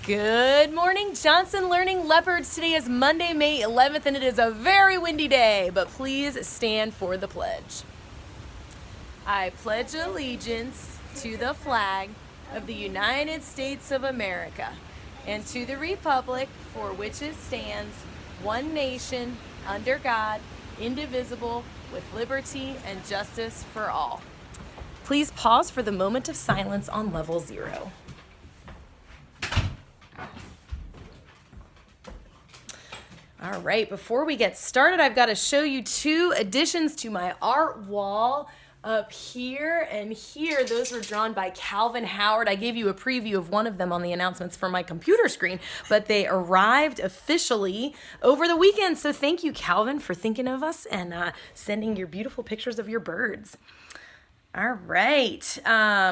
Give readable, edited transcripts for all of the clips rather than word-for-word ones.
Good morning, Johnson Learning Leopards. Today is Monday, May 11th, and it is a very windy day, but please stand for the pledge. I pledge allegiance to the flag of the United States of America and to the republic for which it stands, one nation, under God, indivisible, with liberty and justice for all. Please pause for the moment of silence on level 0. All right, before we get started, I've got to show you 2 additions to my art wall up here and here. Those were drawn by Calvin Howard. I gave you a preview of one of them on the announcements for my computer screen, but they arrived officially over the weekend. So thank you, Calvin, for thinking of us and sending your beautiful pictures of your birds. All right,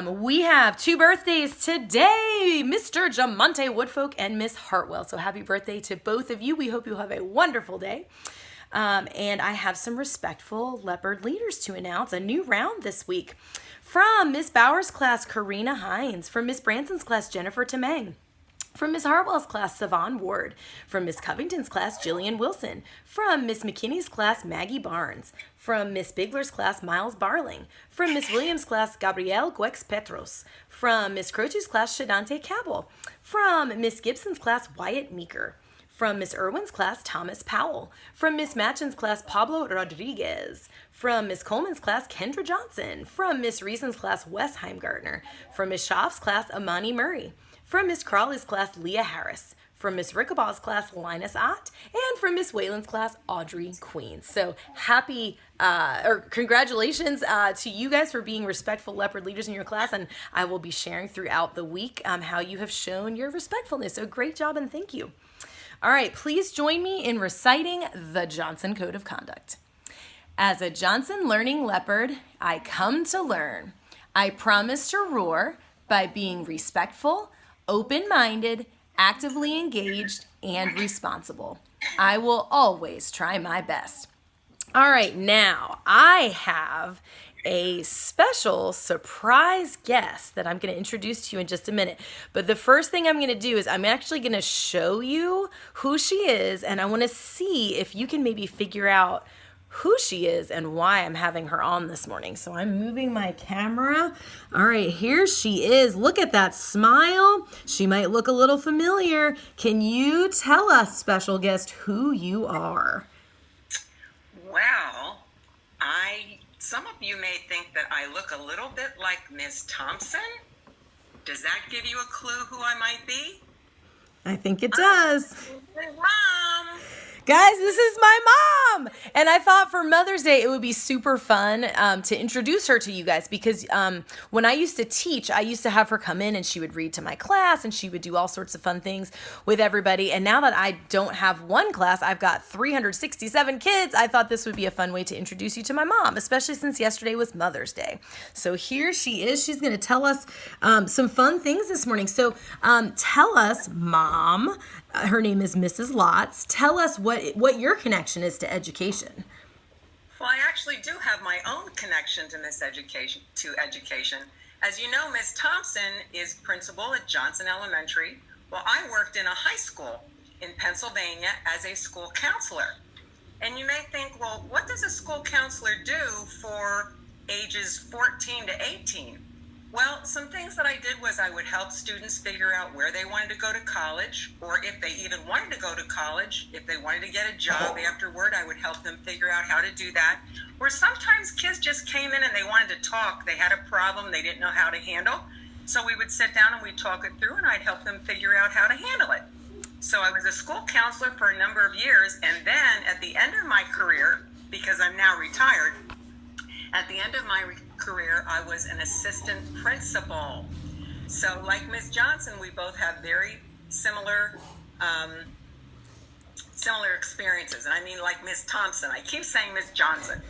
we have 2 birthdays today, Mr. Jamonte Woodfolk and Miss Hartwell. So happy birthday to both of you. We hope you'll have a wonderful day. And I have some respectful leopard leaders to announce. A new round this week from Miss Bowers' class, Karina Hines. From Miss Branson's class, Jennifer Tamang. From Miss Hartwell's class, Savon Ward. From Miss Covington's class, Jillian Wilson. From Miss McKinney's class, Maggie Barnes. From Miss Bigler's class, Miles Barling. From Miss Williams' class, Gabrielle Guex Petros. From Miss Croce's class, Shadante Cabell. From Miss Gibson's class, Wyatt Meeker. From Miss Irwin's class, Thomas Powell. From Miss Matchin's class, Pablo Rodriguez. From Miss Coleman's class, Kendra Johnson. From Miss Reason's class, Wes Heimgartner. From Miss Schaaf's class, Amani Murray. From Miss Crawley's class, Leah Harris. From Miss Rickabaw's class, Linus Ott. And from Miss Whalen's class, Audrey Queen. So congratulations to you guys for being respectful leopard leaders in your class. And I will be sharing throughout the week how you have shown your respectfulness. So great job and thank you. All right, please join me in reciting the Johnson Code of Conduct. As a Johnson Learning Leopard, I come to learn. I promise to roar by being respectful, open-minded, actively engaged, and responsible. I will always try my best. All right, now I have a special surprise guest that I'm going to introduce to you in just a minute. But the first thing I'm going to do is I'm actually going to show you who she is, and I want to see if you can maybe figure out who she is and why I'm having her on this morning. So I'm moving my camera. All right, here she is. Look at that smile. She might look a little familiar. Can you tell us, special guest, who you are? Well, some of you may think that I look a little bit like Miss Thompson. Does that give you a clue who I might be? I think it does. Mom! Guys, this is my mom. And I thought for Mother's Day, it would be super fun to introduce her to you guys because when I used to teach, I used to have her come in and she would read to my class and she would do all sorts of fun things with everybody. And now that I don't have one class, I've got 367 kids. I thought this would be a fun way to introduce you to my mom, especially since yesterday was Mother's Day. So here she is. She's going to tell us some fun things this morning. So tell us, Mom, her name is Mrs. Lotz. Tell us what your connection is to education. Well, I actually do have my own connection to education. As you know, Miss Thompson is principal at Johnson Elementary. Well, I worked in a high school in Pennsylvania as a school counselor. And you may think, well, what does a school counselor do for ages 14 to 18? Well, some things that I did was I would help students figure out where they wanted to go to college, or if they even wanted to go to college, if they wanted to get a job afterward, I would help them figure out how to do that. Or sometimes kids just came in and they wanted to talk. They had a problem they didn't know how to handle. So we would sit down and we'd talk it through and I'd help them figure out how to handle it. So I was a school counselor for a number of years, and then at the end of my career, because I'm now retired, at the end of my career, I was an assistant principal. So like Miss Johnson, we both have very similar experiences. And I mean like Miss Thompson. I keep saying Miss Johnson.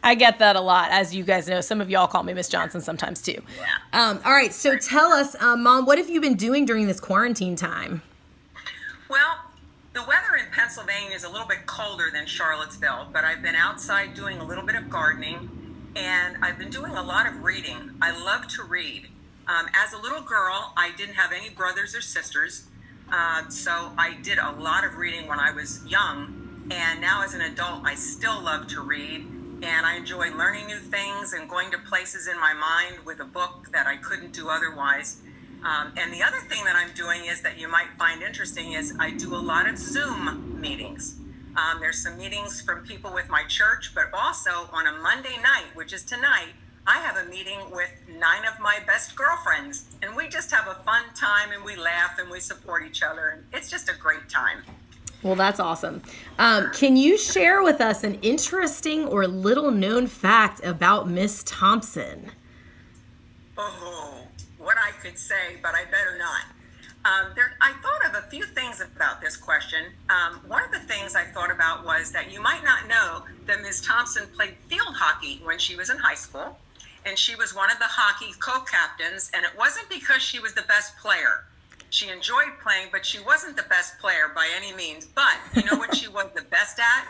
I get that a lot. As you guys know, some of y'all call me Miss Johnson sometimes too. Yeah. All right, so tell us, Mom, what have you been doing during this quarantine time? Well, the weather in Pennsylvania is a little bit colder than Charlottesville, but I've been outside doing a little bit of gardening, and I've been doing a lot of reading. I love to read. As a little girl, I didn't have any brothers or sisters, So I did a lot of reading when I was young, and now as an adult, I still love to read, and I enjoy learning new things and going to places in my mind with a book that I couldn't do otherwise. And the other thing that I'm doing is that you might find interesting is I do a lot of Zoom meetings. There's some meetings from people with my church, but also on a Monday night, which is tonight, I have a meeting with 9 of my best girlfriends, and we just have a fun time, and we laugh and we support each other, and it's just a great time. Well, that's awesome. Can you share with us an interesting or little known fact about Miss Thompson? Oh, what I could say, but I better not. I thought of a few things about this question. One of the things I thought about was that you might not know that Ms. Thompson played field hockey when she was in high school, and she was one of the hockey co-captains, and it wasn't because she was the best player. She enjoyed playing, but she wasn't the best player by any means. But you know what she was the best at?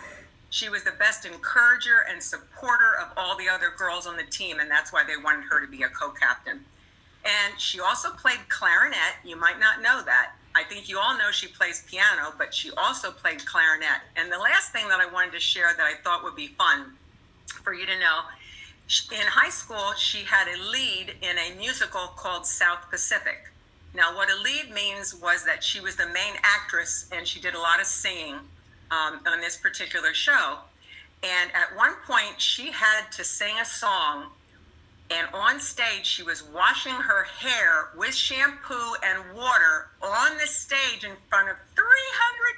She was the best encourager and supporter of all the other girls on the team, and that's why they wanted her to be a co-captain. And she also played clarinet. You might not know that. I think you all know she plays piano, but she also played clarinet. And the last thing that I wanted to share that I thought would be fun for you to know, in high school, she had a lead in a musical called South Pacific. Now, what a lead means was that she was the main actress, and she did a lot of singing on this particular show. And at one point, she had to sing a song, and on stage, she was washing her hair with shampoo and water on the stage in front of 300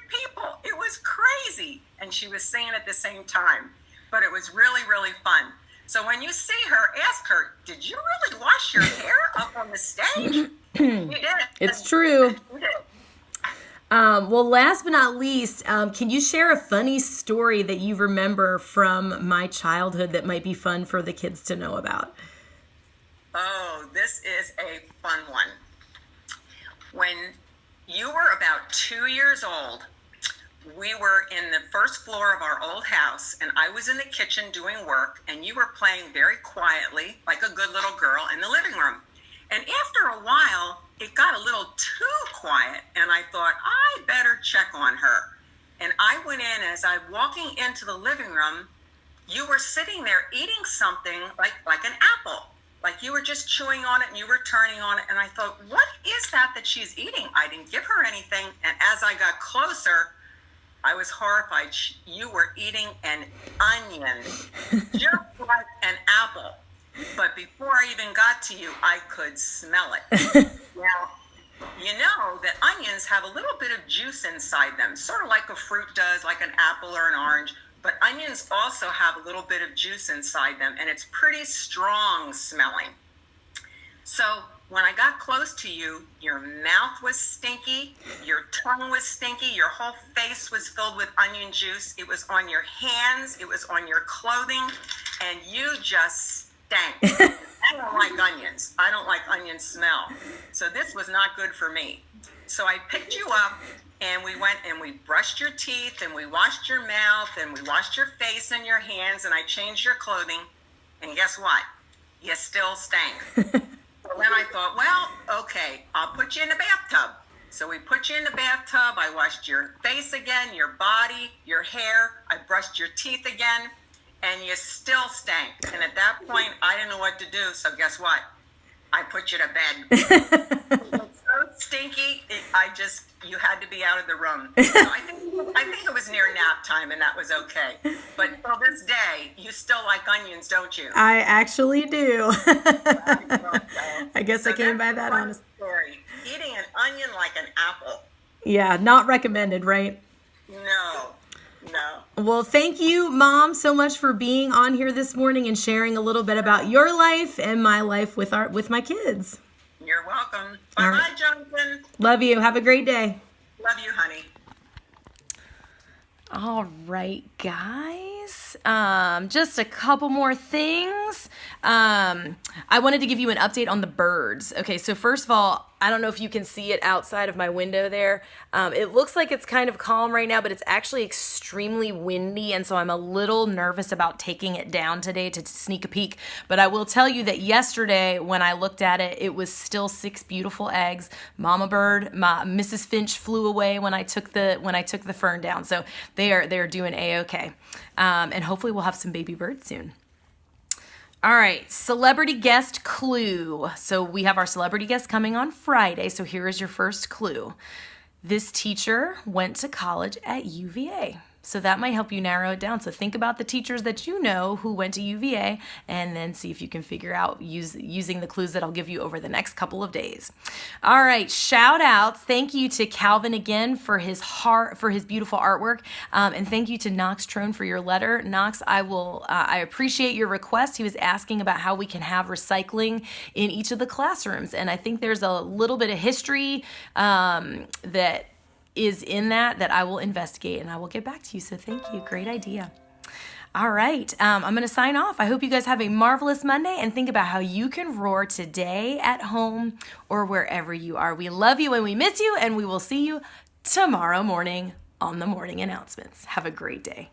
people. It was crazy. And she was singing at the same time. But it was really, really fun. So when you see her, ask her, did you really wash your hair up on the stage? You did. It's true. You did. Well, last but not least, can you share a funny story that you remember from my childhood that might be fun for the kids to know about? Oh, this is a fun one. When you were about 2 years old, we were in the first floor of our old house, and I was in the kitchen doing work, and you were playing very quietly, like a good little girl, in the living room. And after a while, it got a little too quiet, and I thought, I better check on her. And I went in, and as I'm walking into the living room, you were sitting there eating something like an apple. Like you were just chewing on it and you were turning on it. And I thought, what is that she's eating? I didn't give her anything. And as I got closer, I was horrified. You were eating an onion, just like an apple. But before I even got to you, I could smell it. Now, you know that onions have a little bit of juice inside them, sort of like a fruit does, like an apple or an orange. But onions also have a little bit of juice inside them, and it's pretty strong smelling. So when I got close to you, your mouth was stinky, your tongue was stinky, your whole face was filled with onion juice. It was on your hands, it was on your clothing, and you just stank. I don't like onions. I don't like onion smell. So this was not good for me. So I picked you up, and we went and we brushed your teeth, and we washed your mouth, and we washed your face and your hands, and I changed your clothing. And guess what? You still stank. So then I thought, well, okay, I'll put you in the bathtub. So we put you in the bathtub. I washed your face again, your body, your hair. I brushed your teeth again, and you still stank. And at that point, I didn't know what to do. So guess what? I put you to bed. It was so stinky. You had to be out of the room. So I think it was near nap time, and that was okay. But till this day, you still like onions, don't you? I actually do. I guess So I came by that's that one honest. story. Eating an onion like an apple. Yeah, not recommended, right? No. Well, thank you, Mom, so much for being on here this morning and sharing a little bit about your life and my life with my kids. You're welcome. All Bye-bye, right. Jonathan. Love you. Have a great day. Love you, honey. All right, guys. Just a couple more things. I wanted to give you an update on the birds. Okay, so first of all, I don't know if you can see it outside of my window there. It looks like it's kind of calm right now, but it's actually extremely windy, and so I'm a little nervous about taking it down today to sneak a peek. But I will tell you that yesterday when I looked at it, it was still 6 beautiful eggs. Mama bird, Mrs. Finch flew away when I took the fern down, so they're doing a-okay, and hopefully we'll have some baby birds soon. All right, celebrity guest clue. So we have our celebrity guest coming on Friday. So here is your first clue. This teacher went to college at UVA. So that might help you narrow it down. So think about the teachers that you know who went to UVA and then see if you can figure out using the clues that I'll give you over the next couple of days. All right, shout outs. Thank you to Calvin again for his beautiful artwork. And thank you to Knox Trone for your letter. Knox, I appreciate your request. He was asking about how we can have recycling in each of the classrooms. And I think there's a little bit of history that is in that I will investigate, and I will get back to you. So thank you. Great idea. All right. I'm going to sign off. I hope you guys have a marvelous Monday, and think about how you can roar today at home or wherever you are. We love you and we miss you, and we will see you tomorrow morning on the morning announcements. Have a great day.